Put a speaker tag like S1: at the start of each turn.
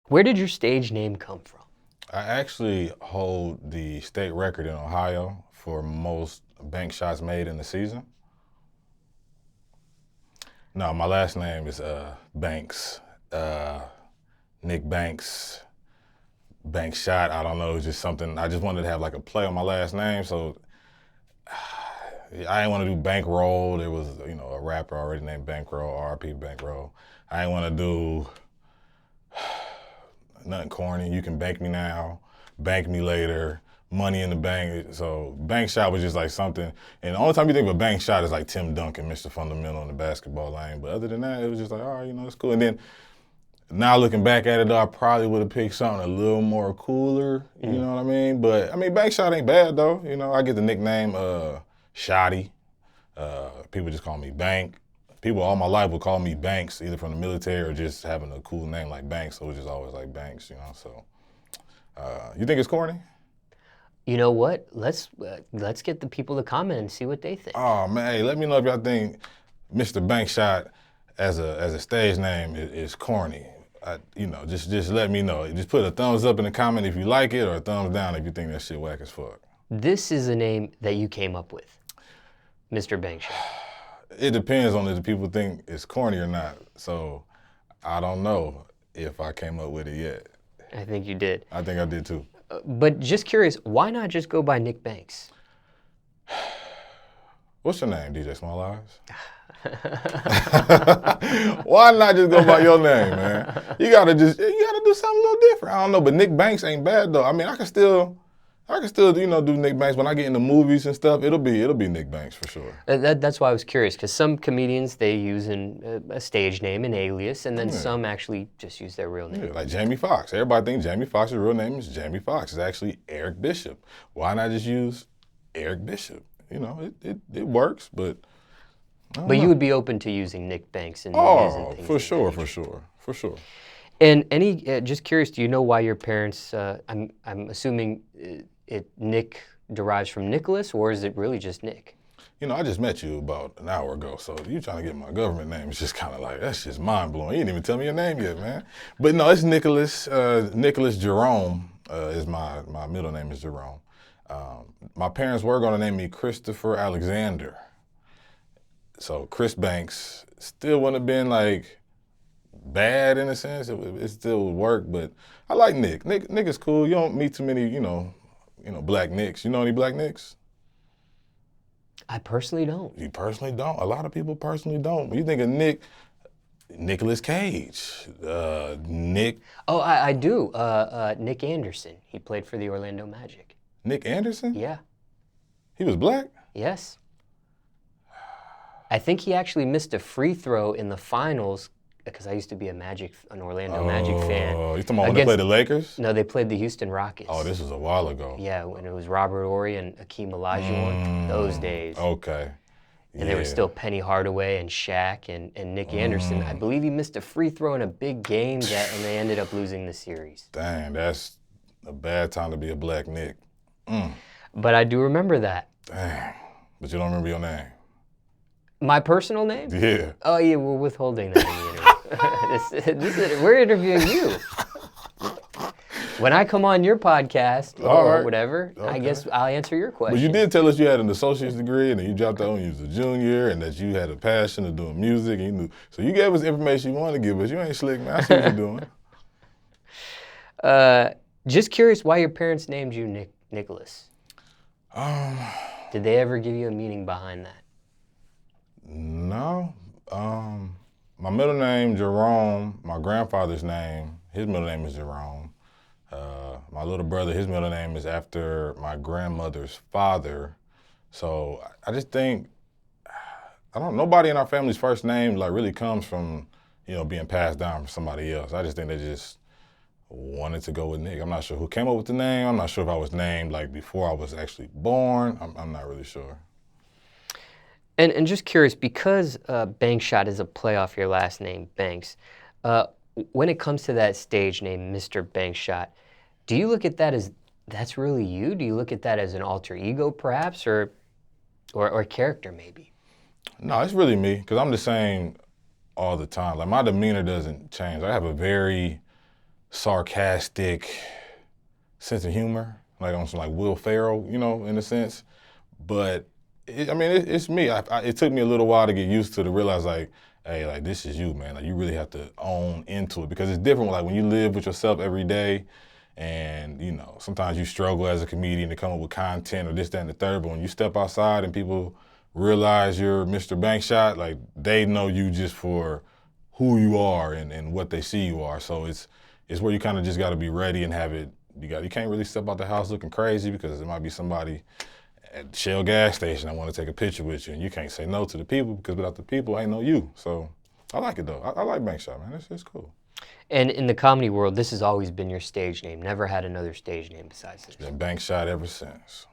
S1: Where did your stage name come from?
S2: I actually hold the state record in Ohio for most bank shots made in the season. No, my last name is Banks. Nick Banks, Bankshot. I don't know, it's just something, I just wanted to have like a play on my last name, so I didn't want to do Bankroll. There was, a rapper already named Bankroll, R.I.P. Bankroll. I didn't want to do nothing corny. You can bank me now, bank me later, money in the bank. So Bankshot was just like something. And the only time you think of a bank shot is like Tim Duncan, Mr. Fundamental in the basketball lane. But other than that, it was just like, all right, it's cool. And then now looking back at it, though, I probably would have picked something a little more cooler. You know what I mean? But I mean, Bankshot ain't bad though. I get the nickname Shotty. People just call me Bank. People all my life would call me Banks, either from the military or just having a cool name like Banks. So it was just always like Banks, So, you think it's corny?
S1: You know what? Let's get the people to comment and see what they think.
S2: Oh man, hey, let me know if y'all think Mr. Bankshot as a stage name is corny. Just let me know. Just put a thumbs up in the comment if you like it, or a thumbs down if you think that shit whack as fuck.
S1: This is a name that you came up with, Mr. Bankshot.
S2: It depends on if the people think it's corny or not. So I don't know if I came up with it yet.
S1: I think you did.
S2: I think I did too.
S1: But just curious, why not just go by Nick Banks?
S2: What's your name, DJ Smallz? Why not just go by your name, man? You gotta do something a little different. I don't know, but Nick Banks ain't bad though. I mean, I can still do Nick Banks. When I get in the movies and stuff, it'll be Nick Banks for sure.
S1: That's why I was curious, because some comedians, they use a stage name, an alias, and then some actually just use their real name.
S2: Yeah, like Jamie Foxx. Everybody thinks Jamie Foxx's real name is Jamie Foxx. It's actually Eric Bishop. Why not just use Eric Bishop? It works, but
S1: But you would be open to using Nick Banks in movies and things.
S2: For sure.
S1: And just curious, do you know why your parents? I'm assuming Nick derives from Nicholas, or is it really just Nick?
S2: I just met you about an hour ago, so you trying to get my government name is just kind of like, that's just mind blowing. You didn't even tell me your name yet, man. But no, it's Nicholas. Nicholas Jerome is my middle name is Jerome. My parents were going to name me Christopher Alexander. So Chris Banks still wouldn't have been like bad in a sense. It still would work, but I like Nick. Nick is cool. You don't meet too many, black Nicks. You know any black Nicks?
S1: I personally don't.
S2: You personally don't? A lot of people personally don't. When you think of Nick, Nicolas Cage, Nick.
S1: Oh, I do. Nick Anderson. He played for the Orlando Magic.
S2: Nick Anderson?
S1: Yeah.
S2: He was black?
S1: Yes. I think he actually missed a free throw in the finals, because I used to be an Orlando Magic fan.
S2: Oh, you talking about when they played the Lakers?
S1: No, they played the Houston Rockets.
S2: Oh, this was a while ago.
S1: Yeah, when it was Robert Horry and Akeem Olajuwon, those days.
S2: Okay.
S1: And there was still Penny Hardaway and Shaq and Nick Anderson. I believe he missed a free throw in a big game, and they ended up losing the series.
S2: Dang, that's a bad time to be a black Nick.
S1: But I do remember that.
S2: Dang, but you don't remember your name.
S1: My personal name?
S2: Yeah.
S1: Oh, yeah, we're withholding that in the interview. We're interviewing you. When I come on your podcast or whatever, okay, I guess I'll answer your question.
S2: But you did tell us you had an associate's degree, and then you dropped out when you was a junior, and that you had a passion of doing music. And you knew, so you gave us information you wanted to give us. You ain't slick, man. I see what you're doing.
S1: Just curious why your parents named you Nicholas. Did they ever give you a meaning behind that?
S2: No. My middle name, Jerome, my grandfather's name, his middle name is Jerome. My little brother, his middle name is after my grandmother's father. So I just think, nobody in our family's first name like really comes from, being passed down from somebody else. I just think they just wanted to go with Nick. I'm not sure who came up with the name. I'm not sure if I was named like before I was actually born. I'm not really sure.
S1: And just curious, because Bankshot is a play off your last name, Banks, when it comes to that stage name, Mr. Bankshot, do you look at that as that's really you? Do you look at that as an alter ego, perhaps, or character, maybe?
S2: No, it's really me, because I'm the same all the time. Like, my demeanor doesn't change. I have a very sarcastic sense of humor, like on some like Will Ferrell, you know, in a sense. But it's me. It took me a little while to get used to realize like, hey, like this is you, man. Like you really have to own into it because it's different. Like when you live with yourself every day, and you know sometimes you struggle as a comedian to come up with content or this, that, and the third. But when you step outside and people realize you're Mr. Bankshot, like they know you just for who you are and what they see you are. So it's where you kind of just got to be ready and have it. You can't really step out the house looking crazy because there might be somebody at Shell gas station I want to take a picture with you, and you can't say no to the people because without the people, ain't no you. So I like it though. I like Bankshot, man. It's cool.
S1: And in the comedy world, this has always been your stage name. Never had another stage name besides this.
S2: It's been Bankshot ever since.